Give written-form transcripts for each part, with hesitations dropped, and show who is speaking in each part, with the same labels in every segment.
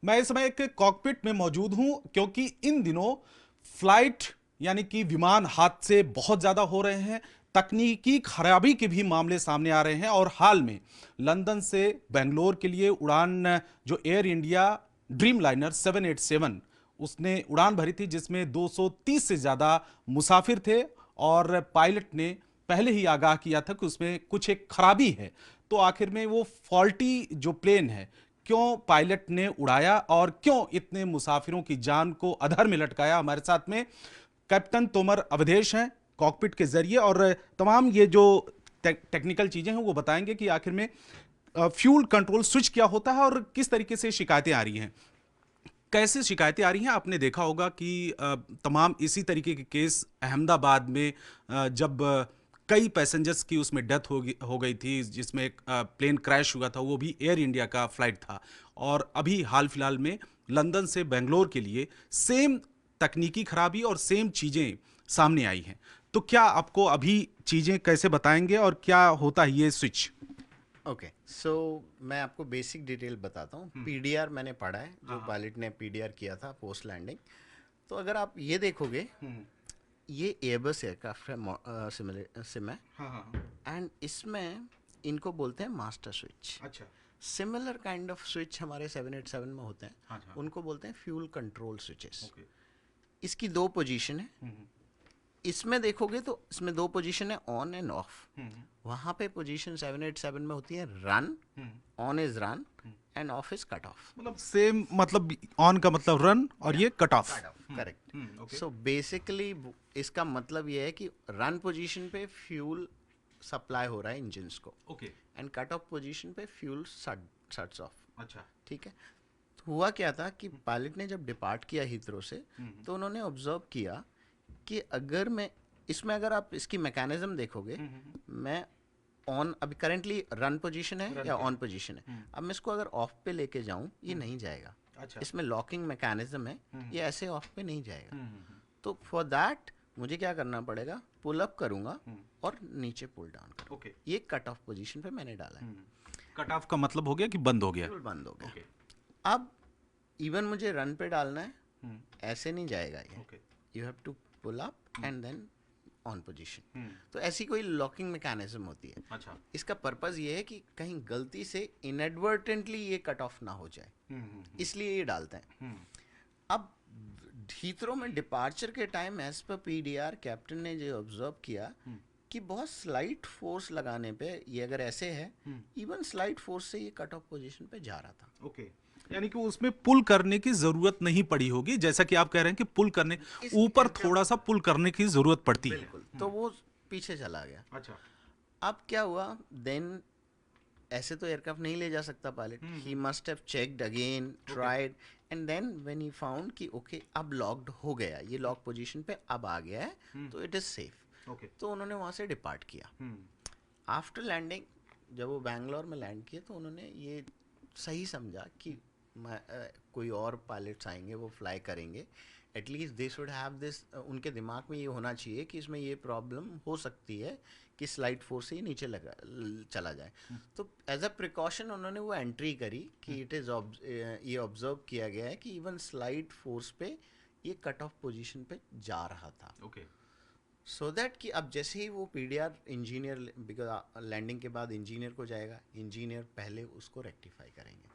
Speaker 1: मैं इस समय एक कॉकपिट में मौजूद हूं क्योंकि इन दिनों फ्लाइट यानी कि विमान हादसे बहुत ज्यादा हो रहे हैं। तकनीकी खराबी के भी मामले सामने आ रहे हैं और हाल में लंदन से बेंगलोर के लिए उड़ान जो एयर इंडिया ड्रीम लाइनर 787 उसने उड़ान भरी थी जिसमें 230 से ज्यादा मुसाफिर थे और पायलट ने पहले ही आगाह किया था कि उसमें कुछ एक खराबी है। तो आखिर में वो फॉल्टी जो प्लेन है क्यों पायलट ने उड़ाया और क्यों इतने मुसाफिरों की जान को अधर में लटकाया, हमारे साथ में कैप्टन तोमर अवधेश हैं कॉकपिट के जरिए और तमाम ये जो टेक्निकल चीजें हैं वो बताएंगे कि आखिर में फ्यूल कंट्रोल स्विच क्या होता है और किस तरीके से शिकायतें आ रही हैं, कैसे शिकायतें आ रही हैं। आपने देखा होगा कि तमाम इसी तरीके के केस अहमदाबाद में जब कई पैसेंजर्स की उसमें डेथ हो गई थी, जिसमें एक प्लेन क्रैश हुआ था, वो भी एयर इंडिया का फ्लाइट था। और अभी हाल फिलहाल में लंदन से बेंगलोर के लिए सेम तकनीकी खराबी और सेम चीज़ें सामने आई हैं। तो क्या आपको अभी चीज़ें कैसे बताएंगे और क्या होता है ये स्विच?
Speaker 2: ओके सो मैं आपको बेसिक डिटेल बताता हूँ। पीडीआर मैंने पढ़ा है, जो पायलट ने पीडीआर किया था पोस्ट लैंडिंग। तो अगर आप ये देखोगे, ये एयरबस एयरक्राफ्ट है, सिम है।
Speaker 1: हाँ हाँ।
Speaker 2: एंड इसमें इनको बोलते हैं मास्टर स्विच।
Speaker 1: अच्छा।
Speaker 2: सिमिलर काइंड ऑफ स्विच हमारे 787 में होते हैं।
Speaker 1: हाँ हाँ।
Speaker 2: उनको बोलते हैं फ्यूल कंट्रोल स्विचेस।
Speaker 1: ओके।
Speaker 2: इसकी दो पोजीशन है। इसमें देखोगे तो इसमें दो पोजीशन है, ऑन एंड ऑफ। वहाँ पे पोजीशन 787 में होती है run, on is run end of is cut off.
Speaker 1: मतलब सेम, मतलब ऑन का मतलब रन और ये cut off.
Speaker 2: Correct.
Speaker 1: Okay.
Speaker 2: So basically इसका मतलब ये है कि रन पोजीशन पे फ्यूल सप्लाई हो रहा है इंजन्स को,
Speaker 1: okay.
Speaker 2: And cut off position पे फ्यूल शट्स ऑफ।
Speaker 1: अच्छा।
Speaker 2: ठीक है। तो हुआ क्या था कि पायलट ने जब डिपार्ट किया हीथ्रो से, तो उन्होंने ऑब्जर्व किया कि अगर मैं इसमें, अगर आप इसकी मैकेनिज्म देखोगे, मैं ऑन, अभी करेंटली रन पोजीशन है या ऑन पोजीशन है। अब मैं इसको अगर ऑफ पे लेके जाऊं, ये नहीं जाएगा।
Speaker 1: अच्छा।
Speaker 2: इसमें लॉकिंग मैकेनिज्म है, ये ऐसे ऑफ पे नहीं जाएगा। तो फॉर दैट मुझे क्या करना पड़ेगा, पुल अप करूंगा और नीचे पुल डाउन करूंगा।
Speaker 1: ओके।
Speaker 2: ये कट ऑफ पोजीशन पे मैंने डाला है।
Speaker 1: कट ऑफ का मतलब हो गया कि बंद हो गया।
Speaker 2: बिल्कुल बंद हो गया।
Speaker 1: ओके।
Speaker 2: अब इवन मुझे रन पे डालना है, ऐसे नहीं जाएगा ये।
Speaker 1: Okay.
Speaker 2: You have to pull up and then on position. तो ऐसी कोई लॉकिंग मैकेनिज्म होती है।
Speaker 1: अच्छा।
Speaker 2: इसका पर्पस ये है कि कहीं गलती से इनएडवर्टेंटली ये कट ऑफ ना हो जाए, इसलिए ये डालते हैं। अब हीथ्रो में डिपार्चर के time as per PDR captain ने जो ऑब्जर्व किया कि बहुत स्लाइट फोर्स लगाने पे ये अगर ऐसे है, इवन स्लाइट फोर्स से ये कट ऑफ पोजीशन पे जा रहा था।
Speaker 1: ओके। यानी कि उसमें पुल करने की जरूरत नहीं पड़ी होगी, जैसा कि आप कह रहे हैं कि पुल करने,
Speaker 2: इस
Speaker 1: ऊपर
Speaker 2: aircraft-
Speaker 1: थोड़ा सा पुल करने की जरूरत पड़ती है।
Speaker 2: बिल्कुल। तो वो पीछे चला गया।
Speaker 1: अच्छा।
Speaker 2: अब क्या हुआ देन, ऐसे तो एयरक्राफ्ट नहीं ले जा सकता pilot. He must have checked again, tried, and then when he found कि ओके अब लॉक्ड हो गया, ये लॉक पोजीशन पे अब आ गया है, तो इट इज सेफ।
Speaker 1: ओके।
Speaker 2: तो उन्होंने वहाँ से डिपार्ट किया। आफ्टर लैंडिंग, जब वो बैंगलोर में लैंड किए, तो उन्होंने ये सही समझा कि कोई और पायलट्स आएंगे, वो फ्लाई करेंगे, at least they should have this, उनके दिमाग में ये होना चाहिए कि इसमें ये प्रॉब्लम हो सकती है कि स्लाइड फोर्स से ये नीचे चला जाए। तो एज अ प्रिकॉशन उन्होंने वो एंट्री करी कि इट इज़ ये ऑब्जर्व किया गया है कि इवन स्लाइड फोर्स पे ये कट ऑफ पोजीशन पे जा रहा था।
Speaker 1: ओके।
Speaker 2: सो दैट कि अब जैसे ही वो पीडीआर इंजीनियर, बिकॉज लैंडिंग के बाद इंजीनियर को जाएगा, इंजीनियर पहले उसको रेक्टिफाई करेंगे,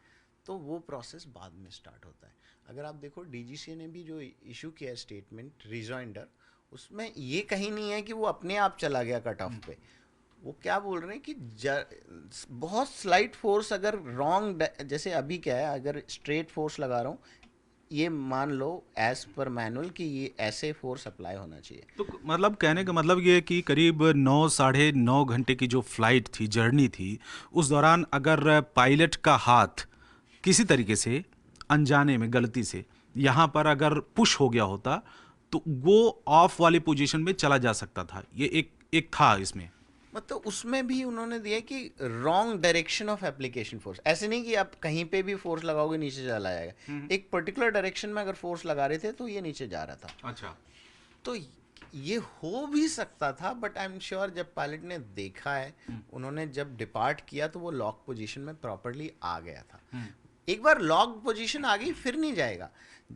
Speaker 2: तो वो प्रोसेस बाद में स्टार्ट होता है। अगर आप देखो डीजीसीए ने भी जो इशू किया है स्टेटमेंट रिजॉइंडर, उसमें ये कहीं नहीं है कि वो अपने आप चला गया कट ऑफ पे। वो क्या बोल रहे हैं कि बहुत स्लाइट फोर्स अगर रॉन्ग, जैसे अभी क्या है, अगर स्ट्रेट फोर्स लगा रहा हूँ, ये मान लो एज पर मैनुअल कि ये ऐसे फोर्स अप्लाई होना चाहिए।
Speaker 1: तो मतलब कहने का मतलब ये है कि करीब 9 साढ़े 9 घंटे की जो फ्लाइट थी, जर्नी थी, उस दौरान अगर पायलट का हाथ किसी तरीके से अनजाने में गलती से यहाँ पर अगर पुश हो गया होता तो वो ऑफ वाली पोजीशन में चला जा सकता था। ये एक एक था इसमें।
Speaker 2: मतलब उसमें भी उन्होंने दिया कि wrong direction of application force. ऐसे नहीं कि आप कहीं पे भी फोर्स लगाओगे नीचे चला जाएगा, एक पर्टिकुलर डायरेक्शन में अगर फोर्स लगा रहे थे तो ये नीचे जा रहा था।
Speaker 1: अच्छा।
Speaker 2: तो ये हो भी सकता था, बट आई एम श्योर जब पायलट ने देखा है, उन्होंने जब डिपार्ट किया तो वो लॉक पोजीशन में प्रॉपरली आ गया था। एक बार लॉक पोजीशन आ गई फिर नहीं जाएगा।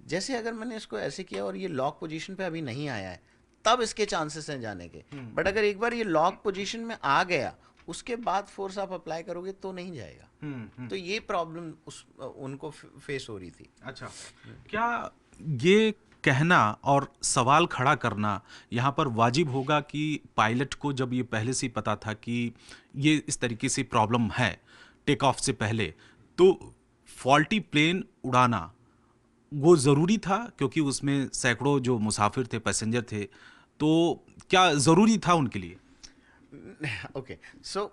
Speaker 2: जैसे अगर मैंने इसको ऐसे किया और ये लॉक पोजीशन पे अभी नहीं आया है, तब इसके चांसेस हैं जाने के। बट अगर एक बार ये लॉक पोजीशन में आ गया, उसके बाद फोर्स आप अप्लाई करोगे तो नहीं जाएगा। तो ये प्रॉब्लम उनको फेस हो रही थी।
Speaker 1: अच्छा, क्या ये कहना और सवाल खड़ा करना यहाँ पर वाजिब होगा कि पायलट को जब ये पहले से ही पता था कि ये इस तरीके से प्रॉब्लम है टेक ऑफ से पहले, तो फॉल्टी प्लेन उड़ाना वो ज़रूरी था, क्योंकि उसमें सैकड़ों जो मुसाफिर थे, पैसेंजर थे, तो क्या ज़रूरी था उनके लिए?
Speaker 2: ओके, सो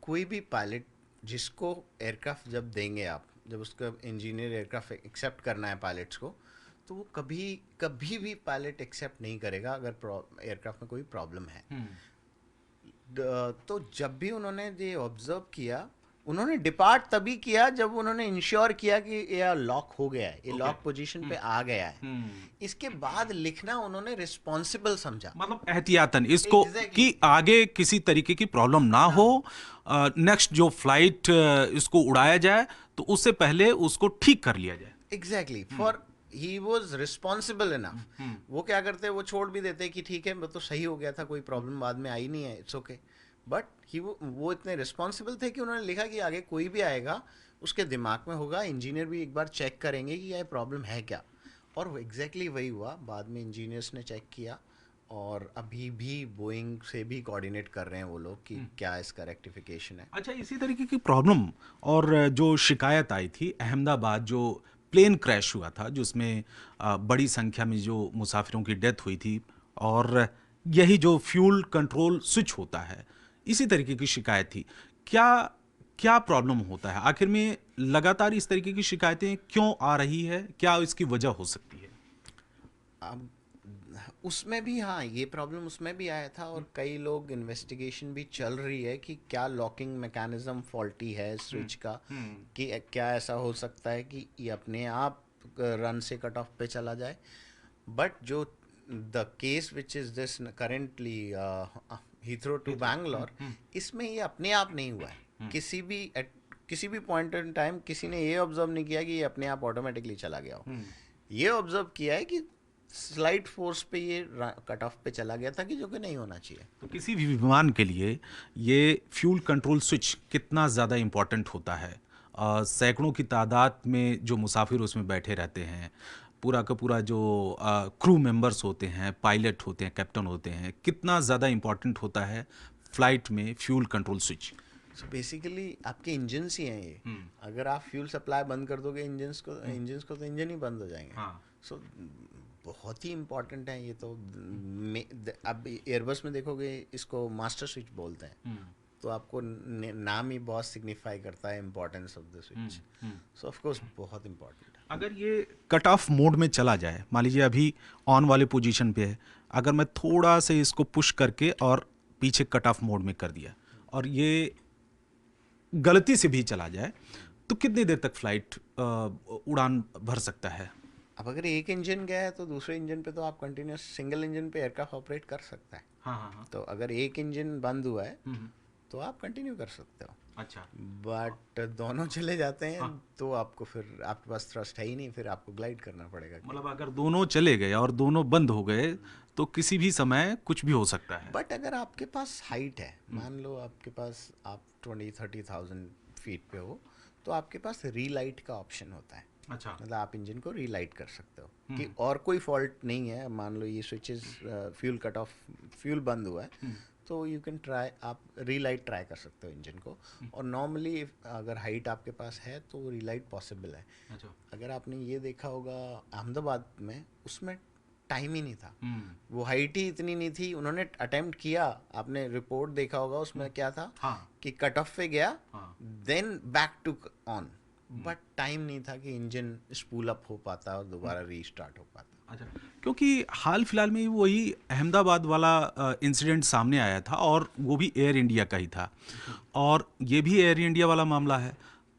Speaker 2: कोई भी पायलट जिसको एयरक्राफ्ट जब देंगे आप, जब उसका इंजीनियर एयरक्राफ्ट एक्सेप्ट करना है पायलट्स को, तो वो कभी कभी भी पायलट एक्सेप्ट नहीं करेगा अगर एयरक्राफ्ट में कोई प्रॉब्लम है। तो जब भी उन्होंने ये ऑब्जर्व किया, उन्होंने डिपार्ट तभी किया जब उन्होंने इंश्योर किया कि ये लॉक हो गया है, ये लॉक पोजीशन पे आ गया है। इसके बाद लिखना उन्होंने रिस्पॉन्सिबल समझा,
Speaker 1: मतलब एहतियातन इसको कि आगे किसी तरीके की प्रॉब्लम ना हो, नेक्स्ट जो फ्लाइट इसको उड़ाया जाए तो उससे पहले उसको ठीक कर लिया जाए।
Speaker 2: Exactly, for he was responsible enough. वो क्या करते, वो छोड़ भी देते कि ठीक है, वो तो सही हो गया था, कोई प्रॉब्लम बाद में आई नहीं है, इट्स ओके। बट वो इतने रिस्पॉन्सिबल थे कि उन्होंने लिखा कि आगे कोई भी आएगा उसके दिमाग में होगा, इंजीनियर भी एक बार चेक करेंगे कि यह प्रॉब्लम है क्या। और वो एग्जैक्टली वही हुआ। बाद में इंजीनियर्स ने चेक किया और अभी भी बोइंग से भी कोऑर्डिनेट कर रहे हैं वो लोग कि क्या इसका रेक्टिफिकेशन है।
Speaker 1: अच्छा, इसी तरीके की प्रॉब्लम और जो शिकायत आई थी अहमदाबाद, जो प्लेन क्रैश हुआ था जिसमें बड़ी संख्या में जो मुसाफिरों की डेथ हुई थी, और यही जो फ्यूल कंट्रोल स्विच होता है, इसी तरीके की शिकायत थी। क्या क्या प्रॉब्लम होता है आखिर में? लगातार इस तरीके की शिकायतें क्यों आ रही है? क्या इसकी वजह हो सकती है?
Speaker 2: अब उसमें भी, हाँ, ये प्रॉब्लम उसमें भी आया था और कई लोग इन्वेस्टिगेशन भी चल रही है कि क्या लॉकिंग मैकेनिज्म फॉल्टी है स्विच का, कि क्या ऐसा हो सकता है कि ये अपने आप रन से कट ऑफ पे चला जाए। बट जो the case which is this currently Heathrow to Bangalore, इसमें ये अपने आप नहीं हुआ है। किसी भी पॉइंट इन टाइम किसी ने ये ऑब्जर्व नहीं किया कि ये अपने आप ऑटोमेटिकली चला गया हो। ये ऑब्जर्व किया है कि स्लाइड फोर्स पे ये कट ऑफ पे चला गया था, कि जो कि नहीं होना चाहिए।
Speaker 1: तो किसी भी विमान के लिए ये फ्यूल कंट्रोल स्विच कितना ज़्यादा इम्पोर्टेंट होता है? सैकड़ों की तादाद में जो मुसाफिर उसमें बैठे रहते हैं, पूरा का पूरा जो क्रू मेंबर्स होते हैं, पायलट होते हैं, कैप्टन होते हैं, कितना ज़्यादा इम्पोर्टेंट होता है फ्लाइट में fuel control switch?
Speaker 2: So basically आपके इंजन्स ही हैं ये। अगर आप फ्यूल सप्लाई बंद कर दोगे इंजन्स को तो इंजन ही बंद हो जाएंगे। सो बहुत ही इम्पोर्टेंट है ये तो। अब एयरबस में देखोगे इसको मास्टर स्विच बोलते हैं, तो आपको नाम ही बहुत सिग्निफाई करता है importance of the switch. So of course बहुत इम्पोर्टेंट है।
Speaker 1: अगर ये कट ऑफ मोड में चला जाए, मान लीजिए अभी ऑन वाले पोजीशन पे है, अगर मैं थोड़ा से इसको पुश करके और पीछे कट ऑफ मोड में कर दिया और ये गलती से भी चला जाए, तो कितनी देर तक फ्लाइट उड़ान भर सकता है?
Speaker 2: अब अगर एक इंजन गया है तो दूसरे इंजन पे तो आप कंटिन्यूस सिंगल इंजन पे एयरक्राफ्ट ऑपरेट कर सकता है।
Speaker 1: हाँ।
Speaker 2: तो अगर एक इंजन बंद हुआ है तो आप कंटिन्यू कर सकते हो।
Speaker 1: अच्छा।
Speaker 2: बट दोनों चले जाते हैं तो आपको फिर आपके पास थ्रस्ट है ही नहीं, फिर आपको ग्लाइड करना पड़ेगा।
Speaker 1: मतलब अगर दोनों चले गए और दोनों बंद हो गए तो किसी भी समय कुछ भी हो सकता है।
Speaker 2: बट अगर आपके पास हाइट है, मान लो आपके पास आप 20-30,000 फीट पे हो, तो आपके पास रीलाइट का ऑप्शन होता है।
Speaker 1: अच्छा।
Speaker 2: मतलब आप इंजन को रीलाइट कर सकते हो कि और कोई फॉल्ट नहीं है, मान लो ये switches fuel cut off, fuel बंद हुआ है, तो यू कैन ट्राई, आप रीलाइट ट्राई कर सकते हो इंजन को। और नॉर्मली अगर हाइट आपके पास है तो रीलाइट पॉसिबल है।
Speaker 1: अच्छा।
Speaker 2: अगर आपने ये देखा होगा अहमदाबाद में, उसमें टाइम ही नहीं था, वो हाइट ही इतनी नहीं थी। उन्होंने अटेम्प्ट किया, आपने रिपोर्ट देखा होगा, उसमें क्या था कि कट ऑफ पे गया, then back to on, but time नहीं था कि इंजन स्पूल अप हो पाता और दोबारा रीस्टार्ट हो पाता।
Speaker 1: अच्छा, क्योंकि हाल फिलहाल में वही अहमदाबाद वाला इंसिडेंट सामने आया था और वो भी एयर इंडिया का ही था, और ये भी एयर इंडिया वाला मामला है।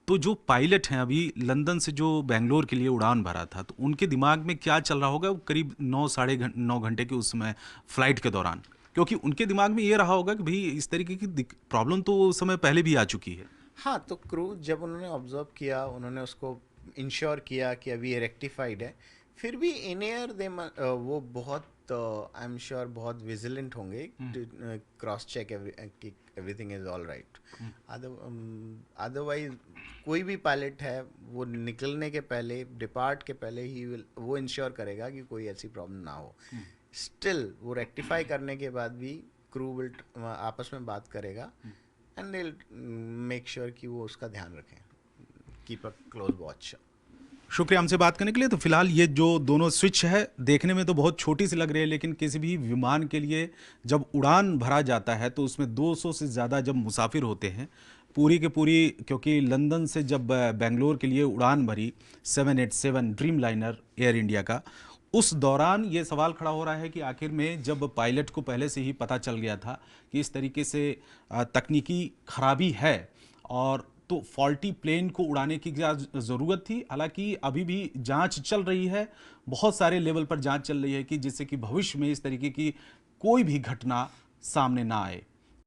Speaker 1: तो जो पायलट हैं अभी लंदन से जो बेंगलोर के लिए उड़ान भरा था, तो उनके दिमाग में क्या चल रहा होगा करीब 9 घंटे के उसमें फ्लाइट के दौरान? क्योंकि उनके दिमाग में ये रहा होगा कि भाई इस तरीके की प्रॉब्लम तो उस समय पहले भी आ चुकी है।
Speaker 2: हाँ, तो क्रू जब उन्होंने ऑब्जर्व किया, उन्होंने उसको इंश्योर किया कि अभी ये रेक्टिफाइड है, फिर भी इन एयर दे वो बहुत आई एम श्योर बहुत विजिलेंट होंगे cross check everything is all right. Otherwise कोई भी पायलट है वो निकलने के पहले, डिपार्ट के पहले ही वो इंश्योर करेगा कि कोई ऐसी प्रॉब्लम ना हो। स्टिल वो रेक्टिफाई करने के बाद भी क्रू विल आपस में बात करेगा एंड दे मेक श्योर कि वो उसका ध्यान रखें, कीप अ क्लोज वॉच।
Speaker 1: शुक्रिया हमसे बात करने के लिए। तो फिलहाल ये जो दोनों स्विच है देखने में तो बहुत छोटी सी लग रही है, लेकिन किसी भी विमान के लिए जब उड़ान भरा जाता है तो उसमें 200 से ज़्यादा जब मुसाफिर होते हैं पूरी के पूरी, क्योंकि लंदन से जब बेंगलोर के लिए उड़ान भरी 787 ड्रीम लाइनर एयर इंडिया का, उस दौरान ये सवाल खड़ा हो रहा है कि आखिर में जब पायलट को पहले से ही पता चल गया था कि इस तरीके से तकनीकी खराबी है और तो फॉल्टी प्लेन को उड़ाने की क्या ज़रूरत थी। हालांकि अभी भी जांच चल रही है, बहुत सारे लेवल पर जांच चल रही है कि जिससे कि भविष्य में इस तरीके की कोई भी घटना सामने ना आए।